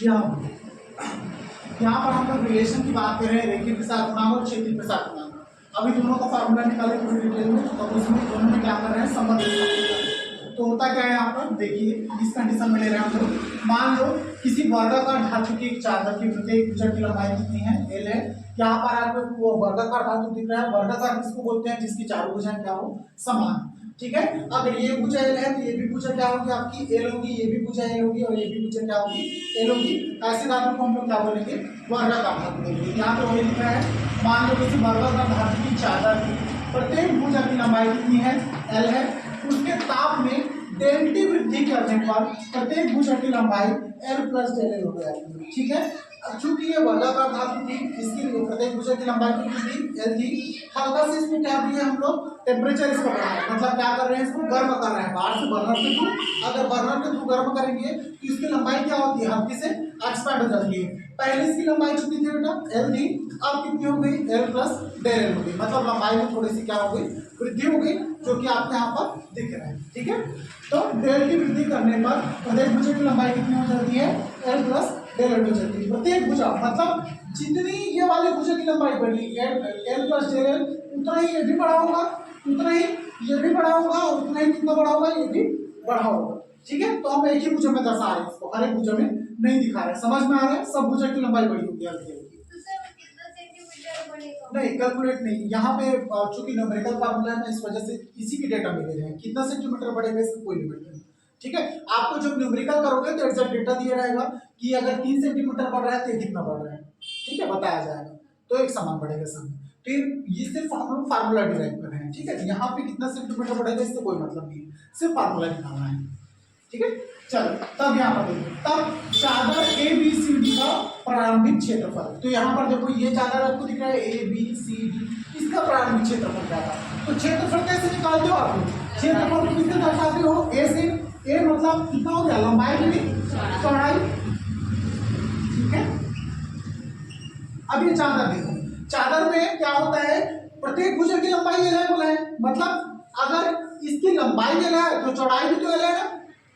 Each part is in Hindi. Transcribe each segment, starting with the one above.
यहाँ पर हम लोग रिलेशन की बात कर रहे हैं, रेखीय प्रसार गुणांक और क्षेत्रीय प्रसार गुणांक। अभी दोनों का फार्मूला निकाले पूरी डिटेल में, तो उसमें दोनों में क्या कर रहे हैं, संबंध स्थापित कर रहे हैं। तो होता क्या है यहाँ पर देखिए, इस कंडीशन में ले रहे हैं हम लोग। मान लो किसी वर्गाकार धातु की चादर की प्रत्येक भुजा की लंबाई कितनी है, L है। यहाँ पर आपको वर्गाकार धातु दिख रहा है। वर्गाकार किसको बोलते हैं, जिसकी चारों भुजाएं क्या हो, समान। ठीक है, अगर ये भुजा L है तो ये भी भुजा क्या होगी, आपकी L होगी, ये भी भुजा L होगी और ये भी भुजा क्या होगी, L होगी। ऐसे धातु को हम लोग क्या बोलेंगे, वर्गाकार धातु बोलेंगे। यहाँ पे वही लिखा है, मान लो किसी वर्गाकार धातु की चादर की प्रत्येक भुजा की लंबाई कितनी है, L है। उसके ताप में डेल्टी वृद्धि करने पर प्रत्येक भुजा की लंबाई L प्लस डेल हो जाएगी। ठीक है, अब चूंकि ये वर्गाकार धातु थी, इसकी प्रत्येक भुजा की लंबाई कितनी थी, L थी। हल्का से इसमें क्या दिया हम लोग, टेम्परेचर इसको बढ़ाया, मतलब क्या कर रहे हैं, इसको गर्म कर रहे हैं बाहर से बर्नर के थ्रू। अगर बर्नर के थ्रू गर्म करेंगे तो इसकी लंबाई क्या होती है, हल्की से एक्सपैंड हो जाती है। पहले इसकी लंबाई कितनी थी बेटा, L थी, अब कितनी हो गई, L प्लस डेल हो गई। मतलब लंबाई में थोड़ी सी क्या हो गई, वृद्धि हो गई, जो कि आपको यहाँ पर दिख रहा है। ठीक है, तो डेल की वृद्धि करने पर प्रत्येक भुजा की लंबाई कितनी हो जाती है, L प्लस डेल हो जाती है। प्रत्येक भुजा मतलब जितनी ये वाली भुजा की लंबाई बढ़ी L प्लस डेल, उतना ही ये भी बढ़ा होगा, उतना ही ये भी बढ़ा होगा और उतना ही कितना बढ़ा होगा, ये भी बढ़ा होगा। ठीक है, तो हम एक ही भुजा में दर्शा रहे हैं इसको, हर एक भुजा में नहीं दिखा रहे। समझ में आ रहा है, सब भुजा की लंबाई बड़ी होगी हल्की। नहीं कैलकुलेट नहीं, यहाँ पे चूंकि न्यूमेरिकल फार्मूला है ना, इस वजह से इसी की डेटा में दे रहे हैं, कितना सेंटीमीटर बढ़ेगा इसका कोई लिमिट नहीं। ठीक है, आपको जब न्यूमेरिकल करोगे तो एग्जैक्ट डेटा दिया रहेगा कि अगर 3 सेंटीमीटर बढ़ रहा है तो ये कितना बढ़ रहा है। ठीक है, बताया जाएगा, तो एक समान बढ़ेगा सामने। फिर ये सिर्फ हम लोग फार्मूला डिराइव कर रहे हैं। ठीक है, यहाँ पे कितना सेंटीमीटर बढ़ेगा इससे कोई मतलब नहीं है, सिर्फ फार्मूला निकालना है। ठीक है, चलो तब यहाँ पर देखो, तब चादर ABCD का प्रारंभिक क्षेत्रफल। तो यहाँ पर देखो ये चादर आपको दिख रहा है ABCD, इसका प्रारंभिक क्षेत्रफल क्या था। तो क्षेत्रफल कैसे निकालते हो आप, क्षेत्रफल को किससे दर्शाते हो, A से। A मतलब कितना हो गया, लंबाई में चौड़ाई। ठीक है, अब ये चादर देखो, चादर में क्या होता है, प्रत्येक भुजा की लंबाई L है बोला है, मतलब अगर इसकी लंबाई L है तो चौड़ाई भी तो L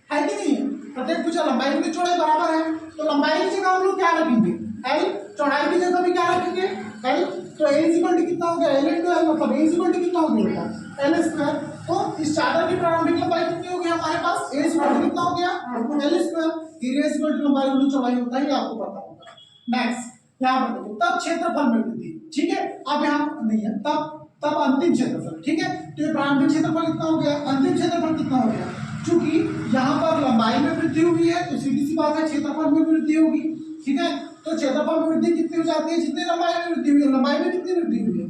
है कि नहीं। प्रत्येक भुजा लंबाई में चौड़ाई बराबर है, तो लंबाई की जगह हम लोग क्या रखेंगे, L, चौड़ाई की जगह भी क्या रखेंगे, L। तो A इक्वल टू कितना हो गया, L इंटू L, मतलब A इक्वल टू कितना हो गया बेटा, L स्क्वायर। तो इस चादर की प्रारंभिक लंबाई कितनी हो गई हमारे पास, A इक्वल टू कितना हो गया, L square. A equal to लंबाई और चौड़ाई होता है, आपको पता होगा। नेक्स्ट यहाँ पर देखो, तब क्षेत्रफल में वृद्धि। ठीक है, अब यहाँ नहीं है, तब अंतिम क्षेत्रफल। ठीक है, तो ये प्रारंभिक क्षेत्रफल कितना हो गया, अंतिम क्षेत्रफल कितना हो गया। चूंकि यहाँ पर लंबाई में वृद्धि हुई है तो सीधी सी बात है क्षेत्रफल में वृद्धि होगी। ठीक है, तो क्षेत्रफल में वृद्धि कितनी हो जाती है, जितनी लंबाई में वृद्धि हुई है, लंबाई में कितनी वृद्धि हुई है,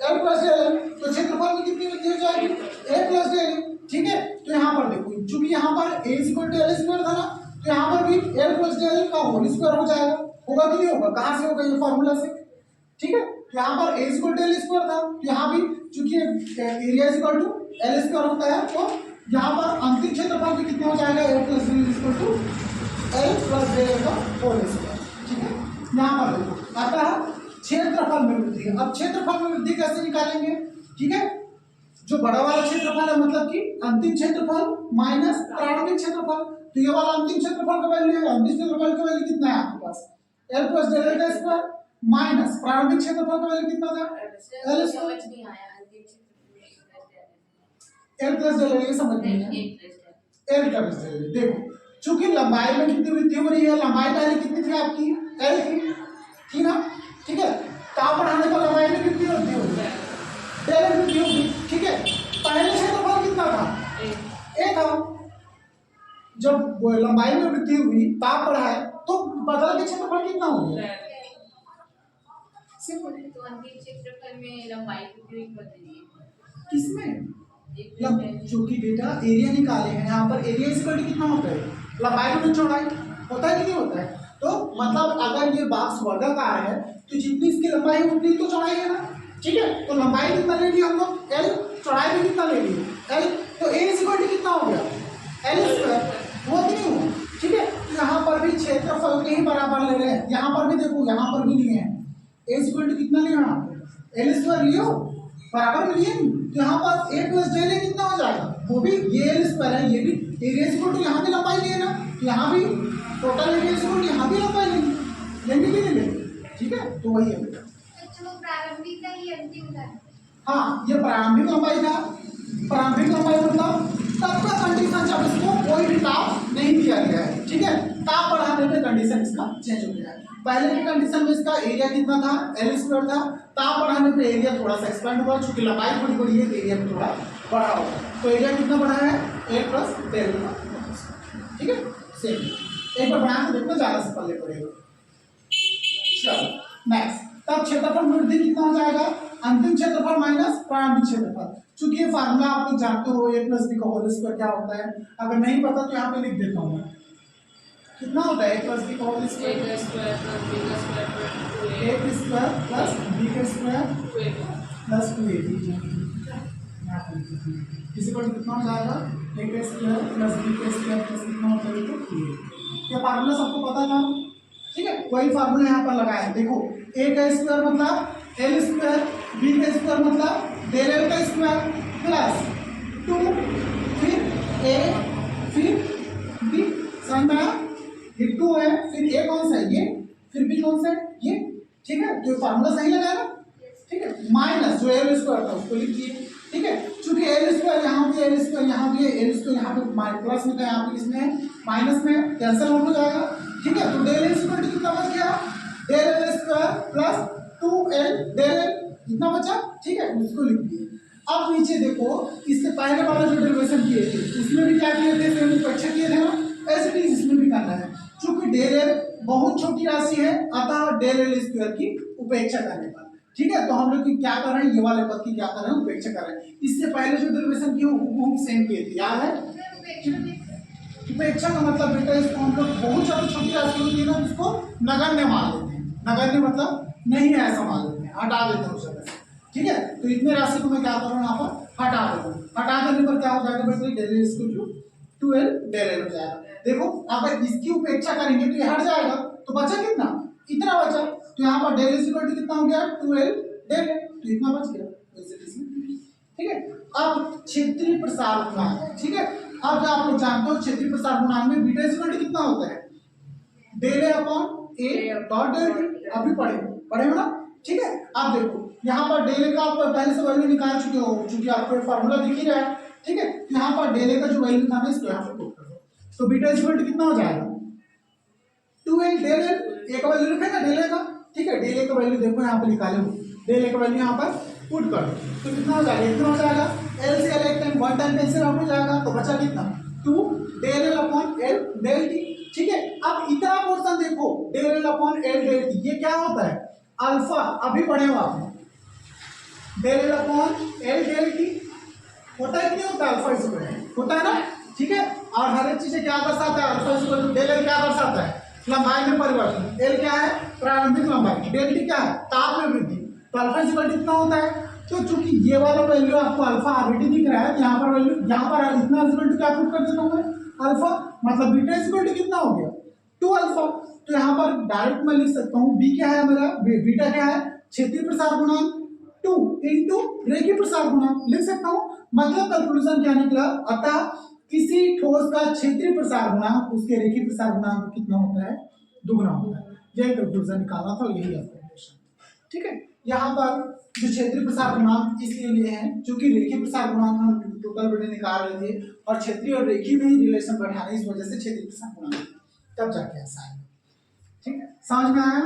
L प्लस डेल। तो क्षेत्रफल में कितनी वृद्धि हो जाएगी, A प्लस डेल। ठीक है, तो यहाँ पर देखो, चूंकि यहाँ पर A equal to L square था ना, तो यहाँ पर भी L प्लस डेल का होल स्क्वायर हो जाएगा। होगा कि नहीं होगा, कहाँ से होगा, ये फॉर्मूला से। ठीक है, तो यहाँ पर A equal to L square था, तो यहाँ भी चूंकि area equal to L square होता है, तो यहाँ पर अंतिम क्षेत्रफल भी कितना हो जाएगा, A plus del equal to L plus del का होल स्क्वायर। ठीक है, यहाँ पर देखो आता है क्षेत्रफल में वृद्धि। अब क्षेत्रफल में वृद्धि कैसे निकालेंगे। ठीक है, जो बड़ा वाला क्षेत्रफल है, मतलब कि अंतिम क्षेत्रफल माइनस प्रारंभिक क्षेत्रफल। तो ये वाला अंतिम क्षेत्रफल का वैल्यू है, अंतिम क्षेत्रफल का वैल्यू कितना है आपके पास, L प्लस डेल का स्क्वायर माइनस प्रारंभिक क्षेत्रफल का वैल्यू कितना था, L square. L plus del ये समझ नहीं है, L प्लस डेल। देखो चूंकि लंबाई में कितनी वृद्धि हो रही है, लंबाई पहले कितनी थी आपकी, L थी ना। ठीक है, ताप बढ़ाने पर लंबाई में कितनी वृद्धि होगी, डेल वृद्धि होगी। ठीक है, पहले क्षेत्रफल कितना था, A था। जब लंबाई में वृद्धि हुई, ताप बढ़ा है, तो बदल के क्षेत्रफल कितना हो गया, तो अंतिम क्षेत्रफल में लंबाई कितनी बदली है, किसमें, चूंकि बेटा एरिया निकाले हैं, यहाँ पर एरिया इक्वल टू कितना होता है, लंबाई में चौड़ाई होता है कि नहीं होता है। तो मतलब अगर ये बॉक्स वर्गाकार है तो जितनी इसकी लंबाई है उतनी तो चौड़ाई है ना। ठीक है, तो लंबाई कितना ले लिया हम लोग, L, चौड़ाई भी कितना ले लिया, L। तो A इक्वल टू कितना हो गया, L स्क्वायर। वो कि नहीं हुआ। ठीक है, तो यहाँ पर भी क्षेत्रफल के ही बराबर ले रहे हैं, यहाँ पर भी देखो, यहाँ पर भी लिए हैं A इक्वल टू कितना लिया, L स्क्वायर लियो, बराबर में लिए। तो यहाँ पर A प्लस डेल कितना हो जाएगा, वो भी ये एल स्क्वायर है, ये भी एरिया इक्वल टू यहाँ भी लंबाई लिए ना, यहाँ भी टोटल एरिया इक्वल टू यहाँ भी लंबाई लेंगे कि नहीं लेंगे, ठीक है। तो वही है बेटा। अच्छा, वो प्रारंभिक था ये अंतिम था? हाँ, ये प्रारंभिक लंबाई था। प्रारंभिक लंबाई मतलब तब का कंडीशन जब इसको कोई भी ताप नहीं दिया गया है, ठीक है। ताप बढ़ाने पे कंडीशन इसका चेंज हो गया है। पहले की कंडीशन में इसका एरिया कितना था, एल स्क्वायर था। ताप बढ़ाने पे एरिया थोड़ा सा एक्सपेंड हुआ, चूंकि लंबाई थोड़ी बड़ी है, एरिया भी थोड़ा बड़ा होगा। तो एरिया कितना बढ़ा है, ए प्लस डेल, ठीक है। सेम एक बार बना के देखो, ज्यादा से पल्ले पड़ेगा। चलो नेक्स्ट, तब क्षेत्रफल वृद्धि कितना हो जाएगा, अंतिम क्षेत्रफल माइनस प्रारंभिक क्षेत्रफल। चूंकि ये फार्मूला आप लोग जानते हो, ए प्लस बी का होल स्क्वायर क्या होता है, अगर नहीं पता तो यहाँ पे लिख देता हूँ मैं। कितना होता है ए प्लस बी का होल स्क्वायर, ए स्क्वायर प्लस बी का स्क्वायर ए स्क्वायर प्लस बी का स्क्वायर प्लस 2ab। इसी पर कितना हो जाएगा, ए का स्क्वायर प्लस बी का स्क्वायर प्लस कितना होता है, तो 2ab। ये फार्मूला सबको पता था, ठीक है। वही फार्मूला यहाँ पर लगाया है। देखो, ए का स्क्वायर मतलब एल स्क्वायर, बी का स्क्वायर मतलब डेल एल का स्क्वायर प्लस 2, फिर ए फिर बी। समझ में आया, ये 2 है, फिर ए कौन सा है ये, फिर बी कौन सा है ये, ठीक है। तो फार्मूला सही लगाया ना, ठीक है। माइनस जो एल स्क्वायर था उसको लिखिए, ठीक है। चूंकि एल स्क्वायर यहाँ भी, एल स्क्वायर यहाँ भी है, एल स्क्वायर यहाँ पे प्लस में था, यहाँ पे इसमें माइनस में, कैंसिल हो जाएगा, ठीक है। तो डेल एल स्क्वायर कितना बच गया, del L square plus 2l del L, कितना बचा, ठीक है। उसको लिख दिए। अब नीचे देखो, इससे पहले वाला जो डेरिवेशन किए थे उसमें भी क्या किए थे, सेम उपेक्षा किए थे ना, ऐसे भी इसमें भी करना है। चूंकि डेल एल बहुत छोटी राशि है, अतः डेल एल स्क्वायर की उपेक्षा करने पर, ठीक है। तो हम लोग क्या कर रहे हैं, ये वाले पद की क्या कर रहे हैं, उपेक्षा कर रहे हैं। इससे पहले जो डेरिवेशन किए वो हम सेम किए थे, याद है। उपेक्षा का मतलब बेटा, इसको हम लोग बहुत ज्यादा छोटी राशि होती है ना, उसको नगण्य मान लेते हैं। नगण्य मतलब नहीं है ऐसा मान लेते हैं, हटा देते हैं उस जगह, ठीक है। तो इतने राशि को मैं क्या कर रहा हूँ, यहाँ पर हटा देता हूँ। हटा देने पर क्या हो जाएगा बेटा, del L equal to 2l del L हो जाएगा। देखो, अगर इसकी उपेक्षा करेंगे तो ये हट जाएगा, तो बचा कितना, इतना बचा। तो यहाँ पर डेल इक्वल टू कितना हो गया, 2l डेल एल, तो इतना बच गया, ठीक है। अब क्षेत्रीय प्रसार गुणांक, ठीक है। अब जो आप लोग जानते हो, क्षेत्रीय प्रसार गुणांक में बीटा इक्वल टू कितना होता है, del A upon A dot del T. अभी पढ़े हो ना, ठीक है। आप देखो, यहाँ पर डेल ए का आप पहले से वैल्यू निकाल चुके हो, चूंकि आपको फार्मूला दिख ही रहा है, ठीक है। तो यहाँ पर डेल ए का जो वैल्यू था, इसको यहाँ पे पुट कर दो, तो बीटा इक्वल टू कितना हो जाएगा, 2l डेल एल। ए का वैल्यू लिखा है ना डेल ए का, ठीक है। डेल ए का वैल्यू देखो यहाँ पे निकाले हो, डेल ए का वैल्यू यहाँ पर पुट कर दो, तो कितना हो जाएगा, इतना हो जाएगा। एल से एल एक time one time cancel out हो जाएगा, तो बचा कितना, 2 del L upon L del T, ठीक है। अब इतना पोर्शन देखो, del L upon L del T, ये क्या होता है, अल्फा। अभी पढ़े हो आपने, del L upon L del T होता है कि नहीं होता, अल्फा स्क्वायर होता है ना, ठीक है। और हर एक चीजें क्या दर्शाता है, अल्फा स्क्वायर डेल एल क्या दर्शाता है, लंबाई में परिवर्तन। एल क्या है, प्रारंभिक लंबाई, डेल टी क्या है, ताप में वृद्धि। तो अल्फा स्क्वायर कितना होता है, तो चूंकि ये वाला वैल्यू आपको अल्फा ऑलरेडी दिख रहा है, यहाँ पर वैल्यू, यहाँ पर इतना इक्वल टू क्या पुट कर देता हूँ मैं, अल्फा, मतलब बीटा इक्वल टू कितना हो गया, 2 अल्फा। तो यहाँ पर डायरेक्ट मैं लिख सकता हूँ, बी क्या है मेरा, बीटा क्या है, क्षेत्रीय प्रसार गुणांक 2 इंटू रेखीय प्रसार गुणांक, लिख सकता हूँ। मतलब कंक्लूजन क्या निकला, अतः किसी ठोस का क्षेत्रीय प्रसार गुणांक उसके रेखीय प्रसार गुणांक कितना होता है, दुगुना होता है। यही कंक्लूजन निकालना था, यही आपका क्वेश्चन, ठीक है। यहाँ पर जो क्षेत्रीय प्रसार गुणांक इसलिए लिए हैं क्योंकि रेखीय प्रसार गुणांक हम टोटल बड़े निकाल रहे थे, और क्षेत्रीय और रेखीय में ही रिलेशन बैठाने, इस वजह से क्षेत्रीय प्रसार गुणांक तब जाके ऐसा है, ठीक है। समझ में आया।